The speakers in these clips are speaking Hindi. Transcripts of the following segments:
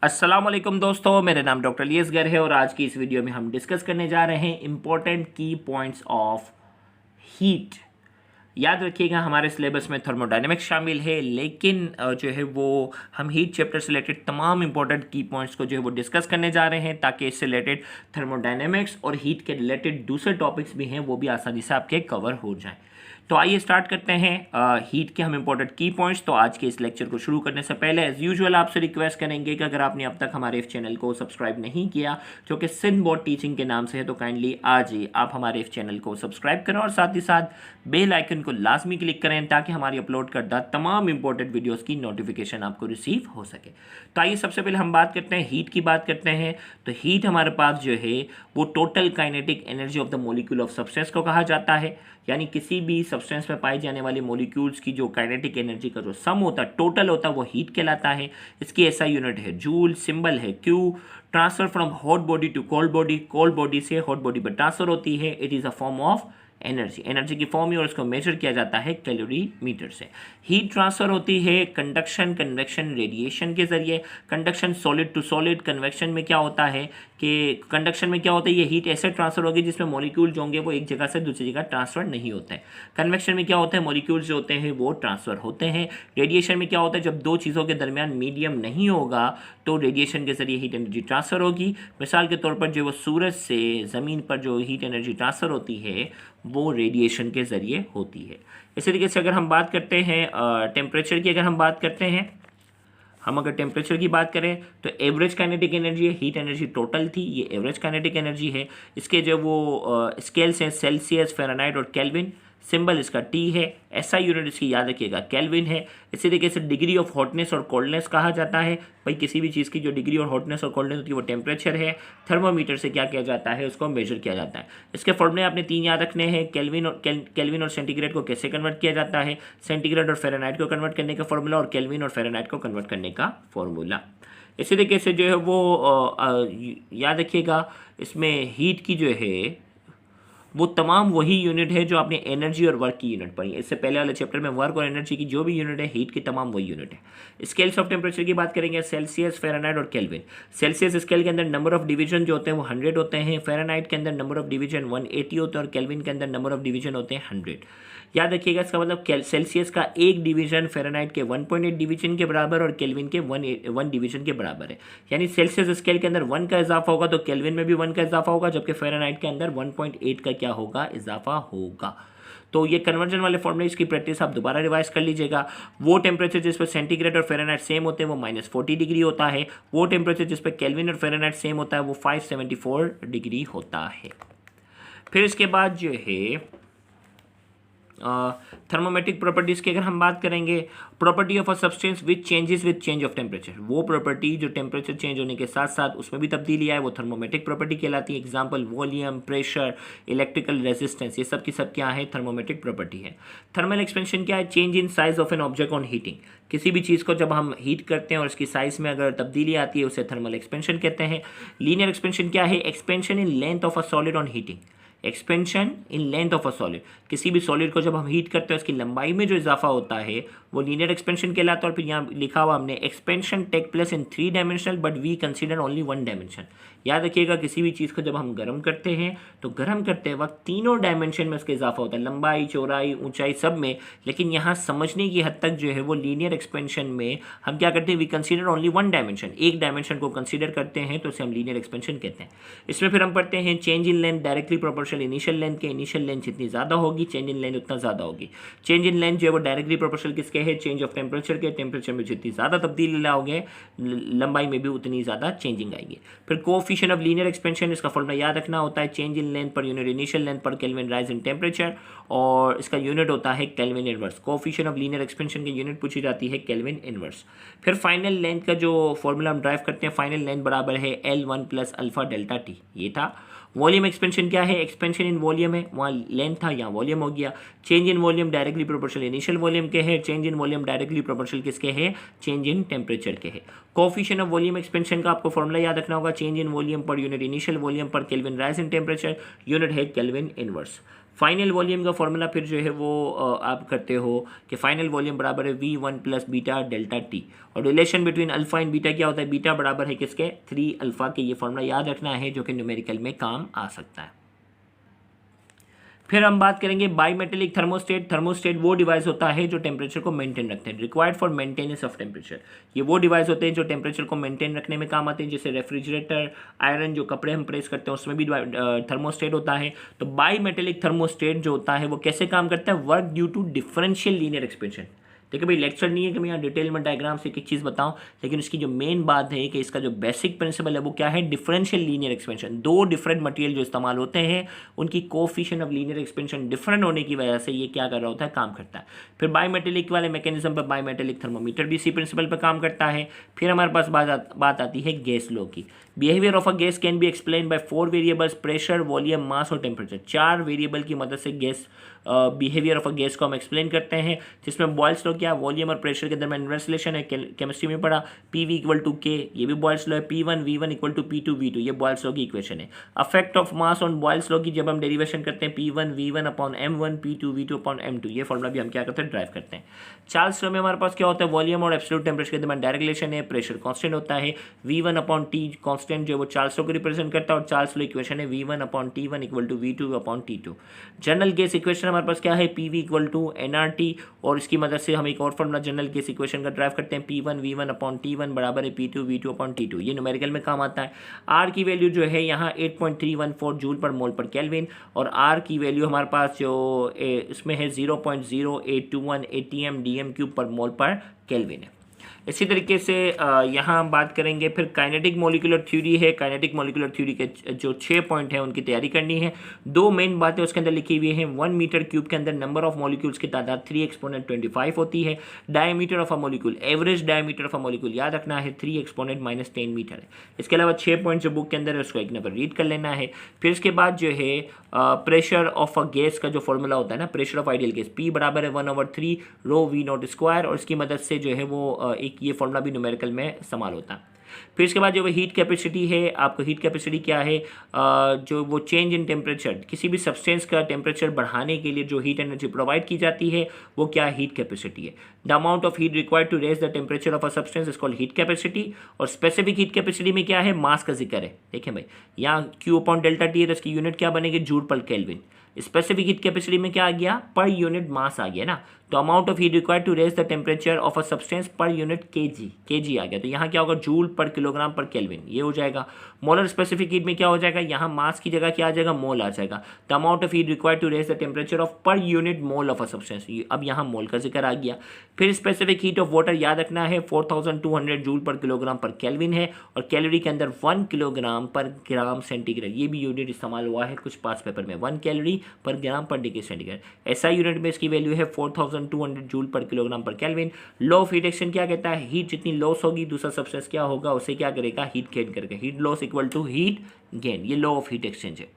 अस्सलामुअलैकुम दोस्तों, मेरा नाम डॉक्टर लियसगर है और आज की इस वीडियो में हम डिस्कस करने जा रहे हैं इंपॉर्टेंट की पॉइंट्स ऑफ हीट। याद रखिएगा हमारे सिलेबस में थर्मोडायनेमिक्स शामिल है, लेकिन जो है वो हम हीट चैप्टर से रिलेटेड तमाम इंपॉर्टेंट की पॉइंट्स को जो है वो डिस्कस करने जा रहे हैं ताकि इससे रिलेटेड थर्मोडायनेमिक्स और हीट के रिलेटेड दूसरे टॉपिक्स भी हैं वो भी आसानी से आपके कवर हो जाएं। तो आइए स्टार्ट करते हैं हीट के हम इंपॉर्टेंट की पॉइंट्स। तो आज के इस लेक्चर को शुरू करने से पहले एज यूजुअल आपसे रिक्वेस्ट करेंगे कि अगर आपने अब तक हमारे इस चैनल को सब्सक्राइब नहीं किया जो कि सिंध बोर्ड टीचिंग के नाम से है, तो काइंडली आज ही आप हमारे इस चैनल को सब्सक्राइब करें और साथ ही साथ बेल आइकन को लाजमी क्लिक करें ताकि हमारी अपलोड करदा तमाम इंपॉर्टेंट वीडियोज़ की नोटिफिकेशन आपको रिसीव हो सके। तो आइए सबसे पहले हम बात करते हैं हीट की बात करते हैं। तो हीट हमारे पास जो है वो total kinetic energy of the molecule of substance को कहा जाता है, यानी किसी भी सब्सटेंस में पाई जाने वाले मॉलिक्यूल्स की जो काइनेटिक एनर्जी का जो सम होता है, टोटल होता है, वो हीट कहलाता है। इसकी ऐसा यूनिट है जूल, सिंबल है Q. Transfer from hot body to cold body, cold body से हॉट बॉडी पर ट्रांसफर होती है। It is a form of energy की फॉर्म है और इसको मेजर किया जाता है कैलोरी मीटर से। हीट ट्रांसफर होती है कंडक्शन, कन्वेक्शन, रेडिएशन के जरिए। Conduction solid to solid, convection में क्या होता है कि कंडक्शन में क्या होता है, ये हीट ऐसे ट्रांसफर होगी जिसमें मॉलिक्यूल जो होंगे वो एक जगह से दूसरी जगह ट्रांसफर नहीं होते हैं। कन्वेक्शन में क्या होता है, मॉलिक्यूल्स जो होते हैं वो ट्रांसफर होते हैं। रेडिएशन में क्या होता है, जब दो चीज़ों के दरमियान मीडियम नहीं होगा तो रेडिएशन के जरिए हीट एनर्जी ट्रांसफर होगी। मिसाल के तौर पर जो वो सूरज से ज़मीन पर जो हीट एनर्जी ट्रांसफ़र होती है वो रेडिएशन के ज़रिए होती है। इसी तरीके से अगर हम बात करते हैं टेम्परेचर की, अगर हम बात करते हैं, हम अगर टेम्परेचर की बात करें तो एवरेज काइनेटिक एनर्जी है, हीट एनर्जी टोटल थी, ये एवरेज काइनेटिक एनर्जी है। इसके जो वो स्केल्स हैं सेल्सियस, फ़ारेनहाइट और केल्विन। सिंबल इसका टी है, ऐसा यूनिट इसकी याद रखिएगा केल्विन है। इसी तरीके से डिग्री ऑफ हॉटनेस और कोल्डनेस कहा जाता है। भाई किसी भी चीज़ की जो डिग्री और हॉटनेस और कोल्डनेस होती है वो टेम्परेचर है। थर्मोमीटर से क्या किया जाता है, उसको मेजर किया जाता है। इसके फॉर्मूले आपने तीन याद रखने हैं। केल्विन और सेंटीग्रेड को कैसे कन्वर्ट किया जाता है, सेंटीग्रेड और फ़ारेनहाइट को कन्वर्ट करने का फॉर्मूला और केल्विन और फ़ारेनहाइट को कन्वर्ट करने का फॉर्मूला। इसी तरीके से जो है वो याद रखिएगा इसमें हीट की जो है वो तमाम वही यूनिट है जो आपने एनर्जी और वर्क की यूनिट पढ़ी है। इससे पहले वाले चैप्टर में वर्क और एनर्जी की जो भी यूनिट है, हीट की तमाम वही यूनिट है। स्केल्स ऑफ टेम्परेचर की बात करेंगे, सेल्सियस, फ़ारेनहाइट और केल्विन। सेल्सियस स्केल के अंदर नंबर ऑफ डिवीजन जो होते हैं वो 100 होते हैं। फ़ारेनहाइट के अंदर नंबर ऑफ डिवीजन 180 होते हैं और केल्विन के अंदर नंबर ऑफ डिवीजन होते हैं 100। याद रखिएगा इसका मतलब सेल्सियस का एक डिवीजन फ़ारेनहाइट के 1.8 डिवीजन के बराबर और केल्विन के 1 डिवीजन के बराबर है। यानी सेल्सियस स्केल के अंदर 1 का इजाफा होगा तो केल्विन में भी 1 का इजाफा होगा, जबकि फ़ारेनहाइट के अंदर 1.8 का क्या होगा, इजाफा होगा। तो ये कन्वर्जन वाले फॉर्मूले इसकी प्रैक्टिस आप दोबारा रिवाइज कर लीजिएगा। वो टेम्परेचर जिस पर सेंटीग्रेड और फ़ारेनहाइट सेम होते हैं वो -40 डिग्री होता है। वो टेम्परेचर जिस पर केल्विन और फ़ारेनहाइट सेम होता है वो 574 डिग्री होता है। फिर इसके बाद जो है थर्मोमेट्रिक प्रॉपर्टीज़ की अगर हम बात करेंगे, property of a substance which changes with change of temperature. वो प्रॉपर्टी जो टेम्परेचर चेंज होने के साथ साथ उसमें भी तब्दीली आए वो थर्मोमेट्रिक प्रॉपर्टी कहलाती है। Example volume, pressure, electrical resistance, ये सब की सब क्या है, थर्मोमेट्रिक प्रॉपर्टी है। थर्मल एक्सपेंशन क्या है, change in size of an object on heating. किसी भी चीज़ को जब हम हीट करते हैं और उसकी साइज़ में अगर तब्दीली आती है उसे थर्मल एक्सपेंशन कहते हैं। लीनियर एक्सपेंशन क्या है, expansion in length of a solid on heating. Expansion in length of a solid, किसी भी सॉलिड को जब हम हीट करते हैं उसकी लंबाई में जो इजाफा होता है वो लीनियर एक्सपेंशन कहलाता है। और फिर यहाँ लिखा हुआ हमने expansion take place in 3 dimensional but we consider only 1 dimension. याद रखिएगा किसी भी चीज़ को जब हम गर्म करते हैं तो गर्म करते वक्त तीनों डायमेंशन में उसका इजाफा होता है, लंबाई, चौड़ाई, ऊंचाई, सब में। लेकिन यहाँ समझने की हद तक जो है वो लीनियर एक्सपेंशन में हम क्या करते हैं, वी कंसीडर ओनली 1 डायमेंशन, एक डायमेंशन को कंसीडर करते हैं तो उसे हम लीनियर एक्सपेंशन कहते हैं। इसमें फिर हम पढ़ते हैं change in length directly proportional initial length के। इनिशियल लेंथ जितनी ज़्यादा होगी चेंज इन लेंथ उतना ज़्यादा होगी। चेंज इन लेंथ जो है वो डायरेक्टली प्रोपोर्शनल किसके है, चेंज ऑफ टेम्परेचर के। टेम्परेचर में जितनी ज़्यादा तब्दीली लाओगे लंबाई में भी उतनी ज़्यादा चेंजिंग आएगी। फिर कोएफिशिएंट ऑफ लीनियर एक्सपेंशन, इसका फॉर्मूला याद रखना होता है change in length per unit initial length पर केल्विन राइज इन टेम्परेचर, और इसका यूनिट होता है kelvin inverse. Coefficient of linear expansion की यूनिट पूछी जाती है केल्विन इनवर्स। फिर फाइनल लेंथ का जो फॉर्मूला हम ड्राइव करते हैं, फाइनल लेंथ बराबर है L1 + अल्फा डेल्टा टी, ये था। वॉल्यूम एक्सपेंशन क्या है, एक्सपेंशन इन वॉल्यूम है, वहाँ लेंथ था यहाँ वॉल्यूम हो गया। Change in volume directly proportional initial volume के है, change in volume directly proportional किसके है, चेंज इन टेम्परेचर के है। कोएफिशिएंट ऑफ वॉल्यूम एक्सपेंशन का आपको फॉर्मूला याद रखना होगा, change in volume per unit initial volume पर kelvin rise in temperature, unit है केल्विन इनवर्स। फाइनल वॉल्यूम का फॉर्मूला फिर जो है वो आप करते हो कि फाइनल वॉल्यूम बराबर है V1 plus beta delta T, और relation between alpha and beta क्या होता है, बीटा बराबर है किसके, 3 अल्फा के। ये फॉर्मूला याद रखना है जो कि न्यूमेरिकल में काम आ सकता है। फिर हम बात करेंगे बाईमेटेलिक थर्मोस्टेट। थर्मोस्टेट वो डिवाइस होता है जो टेम्परेचर को मेंटेन रखते हैं, required for maintenance of temperature. ये वो डिवाइस होते हैं जो टेम्परेचर को मेंटेन रखने में काम आते हैं, जैसे रेफ्रिजरेटर, आयरन, जो कपड़े हम प्रेस करते हैं उसमें भी थर्मोस्टेट होता है। तो बाईमेटेलिक थर्मोस्टेट जो होता है वो कैसे काम करता है, work due to differential linear expansion. देखिए भाई, लेक्चर नहीं है कि मैं यहाँ डिटेल में डायग्राम से एक चीज़ बताऊं, लेकिन इसकी जो मेन बात है कि इसका जो बेसिक प्रिंसिपल है वो क्या है, डिफरेंशियल लीनियर एक्सपेंशन। दो डिफरेंट मटेरियल जो इस्तेमाल होते हैं उनकी coefficient of linear expansion different होने की वजह से ये क्या कर रहा होता है, काम करता है। फिर बाईमेटेलिक वाले मैकेनिज्म पर बाईमेटेलिक थर्मोमीटर भी इसी प्रिंसिपल पर काम करता है। फिर हमारे पास बात आती है गैस लॉ की। Behaviour of a gas can be explain by 4 variables, pressure, volume, mass और टेम्परेचर। 4 वेरिएबल की मदद से gas behaviour of a gas को हम एक्सप्लेन करते हैं, जिसमें बॉयल्स लॉ क्या, वॉल्यूम और प्रेशर के दरमियान इनवर्स रिलेशन है, केमिस्ट्री में पढ़ा। PV इक्वल टू K, ये भी बॉयल्स लॉ है। P1 V1 equal to P2 V2, ये बॉयल्स लॉ की इक्वेशन है। Affect of mass on Boyle's law की जब हम डेरिवेशन करते हैं, P1 V1 upon M1, P2 V2 upon M2, ये फॉर्मूला भी हम क्या करते हैं, ड्राइव करते हैं। चार्ल्स लॉ में हमारे पास क्या होता है, वॉल्यूम और एब्सोल्यूट टेम्परेचर के दरमियान डायरेक्ट रिलेशन है, प्रेशर कांस्टेंट होता है। V1 अपॉन T कांस्टेंट जो है वो चार्ल्स लॉ को रिप्रेजेंट करता है, और चार्ल्स लॉ इक्वेशन है V1 upon T1 equal to V2 upon T2। General gas equation हमारे पास क्या है, PV इक्वल टू nRT, और इसकी मदद से हम एक और फॉर्मूला जनरल गैस इक्वेशन का ड्राइव करते हैं, P1 V1 अपॉन T1 बराबर है P2 V2 अपॉन T2। ये न्यूमेरिकल में काम आता है। R की वैल्यू जो है यहाँ 8.314 जूल पर मोल पर केल्विन, और R की वैल्यू हमारे पास जो इसमें है 0.0821 ATM DM क्यूब पर मोल पर केल्विन है। इसी तरीके से यहाँ हम बात करेंगे फिर काइनेटिक मॉलिक्यूलर थ्योरी है। काइनेटिक मॉलिक्यूलर थ्योरी के जो 6 पॉइंट हैं उनकी तैयारी करनी है। 2 मेन बातें उसके अंदर लिखी हुई हैं। 1 मीटर क्यूब के अंदर नंबर ऑफ मॉलिक्यूल्स की तादाद 3 एक्सपोनेंट 25 होती है। Diameter of a molecule, average diameter of a molecule याद रखना है 3 एक्सपोनेंट माइनस 10 मीटर है। इसके अलावा 6 पॉइंट जो बुक के अंदर है उसको एक नंबर रीड कर लेना है। फिर इसके बाद जो है प्रेशर ऑफ अ गैस का जो फॉर्मूला होता है ना, pressure of ideal gas, P बराबर है 1/3 रो V नॉट स्क्वायर, और इसकी मदद से जो है वो एक ये फॉर्मूला भी न्यूमेरिकल में इस्तेमाल होता है। फिर इसके बाद जो वो हीट कैपेसिटी है, आपको हीट कैपेसिटी क्या है, जो वो चेंज इन टेम्परेचर, किसी भी सब्सटेंस का टेम्परेचर बढ़ाने के लिए जो हीट एनर्जी प्रोवाइड की जाती है वो क्या हीट कैपेसिटी है। The amount of heat required to raise the temperature of a substance is called heat capacity. और स्पेसिफिक हीट कैपेसिटी में क्या है, मास का जिक्र है। देखें भाई, यहाँ Q अपॉन डेल्टा T है तो इसकी यूनिट क्या बनेगी, जूल पर केल्विन। स्पेसिफिक हीट कैपेसिटी में क्या आ गया, पर यूनिट मास आ गया ना। तो amount of heat required to raise the temperature of a substance पर यूनिट केजी आ गया। तो यहाँ क्या होगा, जूल पर किलोग्राम पर केल्विन, ये हो जाएगा। मोलर स्पेसिफिक हीट में क्या हो जाएगा, यहाँ मास की जगह क्या आ जाएगा, मोल आ जाएगा। The amount of heat required to raise the temperature of per unit mole of a substance, अब यहाँ मोल का जिक्र आ गया। फिर स्पेसिफिक हीट ऑफ वाटर याद रखना है 4200 जूल पर किलोग्राम पर केल्विन है, और कैलोरी के अंदर 1 किलोग्राम पर ग्राम सेंटीग्रेड, ये भी यूनिट इस्तेमाल हुआ है कुछ पास पेपर में, 1 कैलोरी पर ग्राम पर डिग्री सेंटीग्रेड। ऐसा यूनिट में इसकी वैल्यू है 4200 जूल पर किलोग्राम पर kelvin. Law of heat exchange क्या कहता है, हीट जितनी लॉस होगी दूसरा सब्सटेंस क्या होगा, उसे क्या करेगा, हीट गेन करेगा। Heat loss equal to heat gain, ये लॉ ऑफ हीट एक्सचेंज है।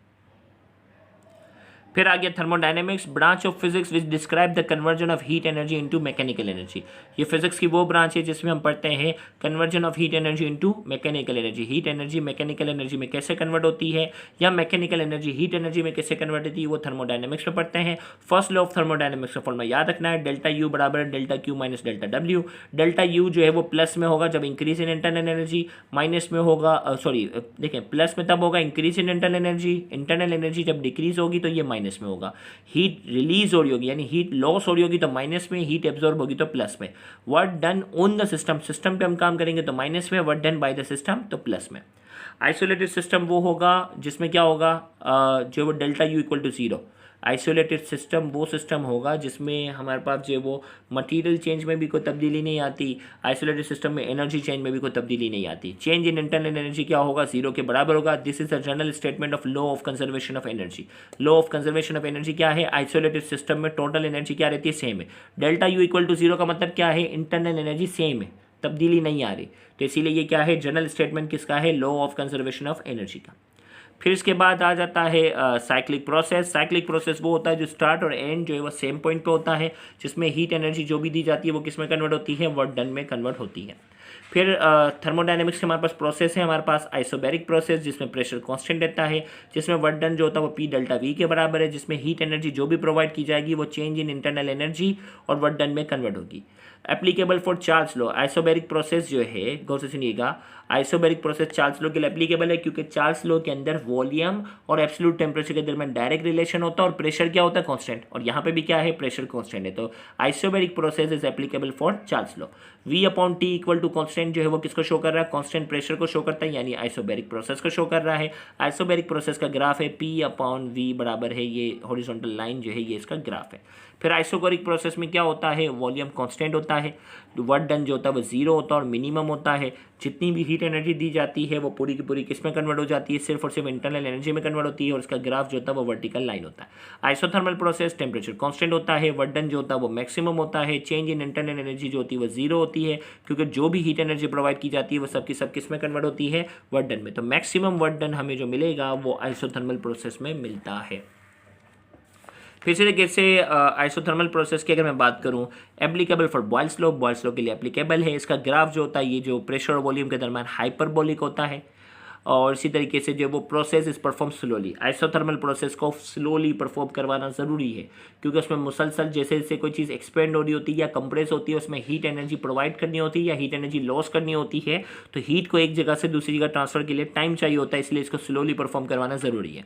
फिर आ गया thermodynamics, branch of physics which describe the conversion of heat energy into mechanical energy. ये फिजिक्स की वो ब्रांच है जिसमें हम पढ़ते हैं conversion of heat energy into mechanical energy. Heat energy mechanical energy में कैसे कन्वर्ट होती है, या मैकेनिकल एनर्जी हीट एनर्जी में कैसे कन्वर्ट होती है, वो थर्मोडायनेमिक्स में पढ़ते हैं। फर्स्ट लॉ ऑफ थर्मोडायनेमिक्स का फॉर्मूला याद रखना है, डेल्टा यू बराबर delta Q minus delta W. Delta U जो है वो प्लस में होगा जब increase in internal energy, minus में होगा देखें प्लस में तब होगा increase in internal energy, internal energy जब डिक्रीज होगी तो ये माइनस में होगा। हीट रिलीज हो रही होगी यानी हीट लॉस हो रही होगी तो माइनस में, हीट एब्जॉर्ब होगी तो प्लस में। Work done on the system, system पे हम काम करेंगे तो माइनस में, work done by the system तो प्लस में। आइसोलेटेड सिस्टम वो होगा जिसमें क्या होगा, जो वो delta U equal to 0। Isolated system वो सिस्टम होगा जिसमें हमारे पास जो वो मटेरियल चेंज में भी कोई तब्दीली नहीं आती। आइसोलेटेड सिस्टम में एनर्जी चेंज में भी कोई तब्दीली नहीं आती। चेंज इन इंटरनल एनर्जी क्या होगा, 0 के बराबर होगा। This is the general statement of law of conservation of energy. Law of conservation of energy क्या है, आइसोलेटेड सिस्टम में टोटल एनर्जी क्या रहती है, सेम है। डेल्टा यू इक्वल टू 0 का मतलब क्या है, इंटरनल एनर्जी सेम है, तब्दीली नहीं आ रही। तो इसीलिए ये क्या है, जनरल स्टेटमेंट किसका है, law of conservation of energy का। फिर इसके बाद आ जाता है साइक्लिक प्रोसेस। साइक्लिक प्रोसेस वो होता है जो स्टार्ट और एंड जो है वो सेम पॉइंट पे होता है, जिसमें हीट एनर्जी जो भी दी जाती है वो किस में कन्वर्ट होती है, वर्क डन में कन्वर्ट होती है। फिर थर्मोडायनेमिक्स के हमारे पास प्रोसेस है, हमारे पास आइसोबैरिक प्रोसेस जिसमें प्रेशर कांस्टेंट रहता है, जिसमें वर्क डन जो होता है वो P डेल्टा V के बराबर है, जिसमें हीट एनर्जी जो भी प्रोवाइड की जाएगी वो चेंज इन इंटरनल एनर्जी और वर्क डन में कन्वर्ट होगी। Applicable for Charles law, isobaric process जो है गौर से सुनिएगा, आइसोबैरिक प्रोसेस चार्ल्स लॉ के लिए एप्लीकेबल है क्योंकि चार्ल्स लॉ के अंदर वॉल्यूम और एब्सोल्यूट टेम्परेचर के दरमियान डायरेक्ट रिलेशन होता है और प्रेशर क्या होता है कांस्टेंट, और यहाँ पे भी क्या है प्रेशर कांस्टेंट है, तो isobaric process is applicable for Charles law. V upon T equal to constant जो है वो किसको शो कर रहा है, कांस्टेंट प्रेशर को शो करता है, यानी आइसोबैरिक प्रोसेस को शो कर रहा है। आइसोबैरिक प्रोसेस का ग्राफ है P अपॉन V बराबर है, ये हॉरिजॉन्टल लाइन जो है ये इसका ग्राफ है। फिर आइसोबैरिक प्रोसेस में क्या होता है, वॉल्यूम कांस्टेंट होता है, वर्क डन जो होता है वो जीरो होता है और मिनिमम होता है। जितनी भी हीट एनर्जी दी जाती है वो पूरी की पूरी किस में कन्वर्ट हो जाती है, सिर्फ और सिर्फ इंटरनल एनर्जी में कन्वर्ट होती है, और इसका ग्राफ जो होता है वो वर्टिकल लाइन होता है। आइसोथर्मल प्रोसेस टेम्परेचर कांस्टेंट होता है, वर्क डन जो होता है वो मैक्सिमम होता है, चेंज इन इंटरनल एनर्जी जो होती है वो जीरो होती है, क्योंकि जो भी हीट एनर्जी प्रोवाइड की जाती है वो सबकी सब किस में कन्वर्ट होती है, वर्क डन में। तो मैक्सिमम वर्क डन हमें जो मिलेगा वो आइसोथर्मल प्रोसेस में मिलता है। फिर से तरीके से आइसोथर्मल प्रोसेस की अगर मैं बात करूं, applicable for Boyle's law, Boyle's law के लिए एप्लीकेबल है। इसका ग्राफ जो होता है ये जो प्रेशर और वॉल्यूम के दरमियान हाइपरबोलिक होता है, और इसी तरीके से जो वो process is perform slowly. Isothermal process को स्लोली परफॉर्म करवाना ज़रूरी है क्योंकि उसमें मुसलसल जैसे जैसे कोई चीज़ एक्सपेंड हो रही होती है या कंप्रेस होती है, उसमें हीट एनर्जी प्रोवाइड करनी होती है या हीट एनर्जी लॉस करनी होती है, तो हीट को एक जगह से दूसरी जगह ट्रांसफर के लिए टाइम चाहिए होता है, इसलिए इसको स्लोली परफॉर्म करवाना ज़रूरी है।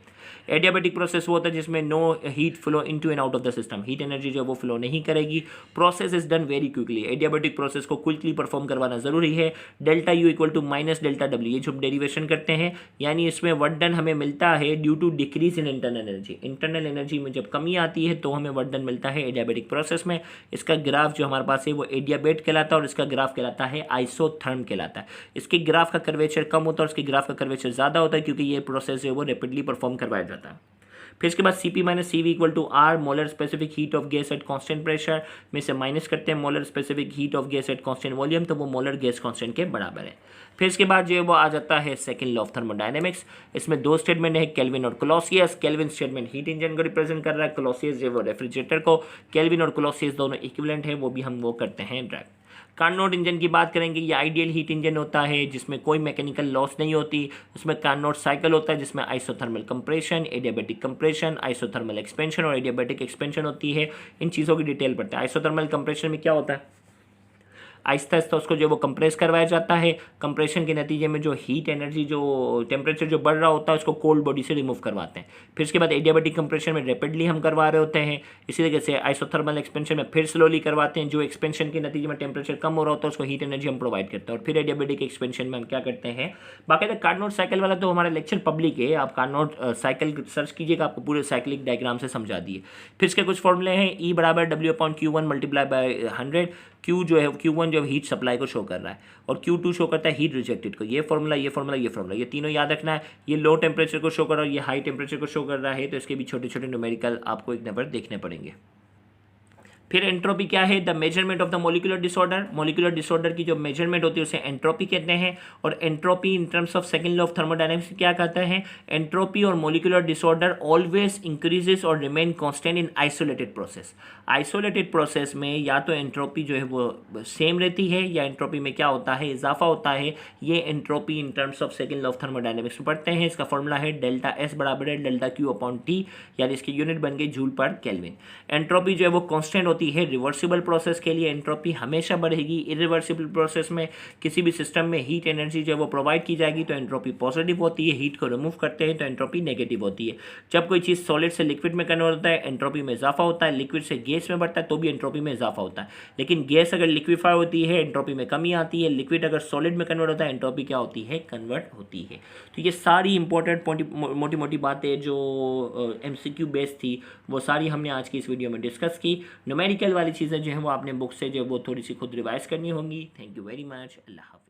एडियाबैटिक प्रोसेस वो होता है जिसमें no heat flow into and out of the system, heat energy जो वो फ्लो नहीं करेगी, process is done very quickly. Adiabatic process को क्विकली परफॉर्म करवाना ज़रूरी है। Delta U equal to minus delta W, ये जो डेरिवेशन करते हैं, यानी इसमें वर्क डन हमें मिलता है due to decrease in internal energy. Internal energy में जब कमी आती है तो हमें वर्क डन मिलता है एडियाबैटिक प्रोसेस में। इसका ग्राफ जो हमारे पास है वो एडियाबेट कहलाता है और इसका ग्राफ कहलाता है आइसोथर्म कहलाता है। इसके ग्राफ का कर्वेचर कम होता है और इसके ग्राफ का कर्वेचर ज़्यादा होता है क्योंकि ये प्रोसेस जो है वो रैपिडली परफॉर्म करवाया जाता है। फिर इसके बाद Cp minus CV equal to R molar specific heat of gas at constant pressure में से माइनस करते हैं molar specific heat of gas at constant volume, तो वो मोलर गैस कांस्टेंट के बराबर है। फिर इसके बाद जो है वो आ जाता है सेकंड लॉ ऑफ थर्मोडायनेमिक्स। इसमें दो स्टेटमेंट है, केल्विन और Clausius. Kelvin statement heat engine को रिप्रेजेंट कर रहा है, क्लॉसियस जो है वो रेफ्रिजरेटर को। केल्विन और क्लॉसियस दोनों इक्विवेलेंट है, वो भी हम वो करते हैं ड्राइव। कार्नोट इंजन की बात करेंगे, ये आइडियल हीट इंजन होता है जिसमें कोई मैकेनिकल लॉस नहीं होती। उसमें कार्नोट साइकिल होता है जिसमें isothermal compression, adiabatic compression, isothermal expansion और एडियाबैटिक एक्सपेंशन होती है। इन चीज़ों की डिटेल पढ़ते हैं। आइसोथर्मल कंप्रेशन में क्या होता है, आहिस्ता आहिस्ता उसको जो वो कंप्रेस करवाया जाता है। कंप्रेशन के नतीजे में जो हीट एनर्जी जो टेम्परेचर जो बढ़ रहा होता है उसको कोल्ड बॉडी से रिमूव करवाते हैं। फिर उसके बाद एडियाबैटिक कंप्रेशन में रैपिडली हम करवा रहे होते हैं। इसी तरीके से आइसोथर्मल एक्सपेंशन में फिर स्लोली करवाते हैं, जो एक्सपेंशन के नतीजे में टेम्परेचर कम हो रहा होता है उसको हीट एनर्जी हम प्रोवाइड करते हैं। और फिर एडियाबैटिक एक्सपेंशन में हम क्या करते हैं, बाकायदा कार्नोट साइकिल वाला तो हमारा लेक्चर पब्लिक है, आप कार्नोट साइकिल सर्च कीजिएगा, आपको पूरे साइक्लिक डायग्राम से समझा दिए। फिर इसके कुछ फॉर्मूले हैं, E बराबर W/Q1 मल्टीप्लाई बाय 100। Q जो है Q1 जो हीट सप्लाई को शो कर रहा है और Q2 शो करता है हीट रिजेक्टेड को। ये फॉर्मूला ये फॉर्मूला ये फॉर्मूला, ये तीनों याद रखना है। ये लो टेम्परेचर को शो कर रहा है, ये हाई टेम्परेचर को शो कर रहा है, तो इसके भी छोटे छोटे न्यूमेरिकल आपको एक नंबर देखने पड़ेंगे। फिर एंट्रोपी क्या है, the measurement of the molecular disorder. Molecular disorder की जो मेजरमेंट होती है उसे एंट्रोपी कहते हैं। और entropy in terms of second law of thermodynamics क्या कहता है, एंट्रोपी और मोलिकुलर डिसऑर्डर ऑलवेज इंक्रीजेस और remain constant in isolated process. Isolated process में या तो एंट्रोपी जो है वो सेम रहती है या एंट्रोपी में क्या होता है, इजाफा होता है। ये entropy in terms of second law of thermodynamics में पढ़ते हैं। इसका फॉर्मूला है डेल्टा S बराबर है डेल्टा Q/T, यानी इसकी यूनिट बन गई जूल पर केल्विन। एंट्रोपी जो है वो कांस्टेंट होती है। रिवर्सिबल प्रोसेस के लिए एंट्रोपी हमेशा बढ़ेगी। इरिवर्सिबल प्रोसेस में किसी भी सिस्टम में हीट एनर्जी जो है वो प्रोवाइड की जाएगी तो एंट्रोपी पॉजिटिव होती है, हीट को रिमूव करते हैं तो एंट्रोपी नेगेटिव होती है। जब कोई चीज़ सॉलिड से लिक्विड में कन्वर्ट होता है एंट्रोपी में इजाफा होता है, लिक्विड से गैस में बढ़ता है तो भी एंट्रोपी में इजाफा होता है। लेकिन गैस अगर लिक्विफाई होती है एंट्रोपी में कमी आती है, लिक्विड अगर सॉलिड में कन्वर्ट होता है एंट्रोपी क्या होती है, कन्वर्ट होती है। तो ये सारी इंपॉर्टेंट मोटी मोटी बातें जो MCQ बेस्ड थी वो सारी हमने आज की इस वीडियो में डिस्कस की। न्यूमेरिकल वाली चीज़ें जो है वो आपने बुक से जो वो थोड़ी सी खुद रिवाइज करनी होंगी। Thank you very much. Allah हाफ़िज़।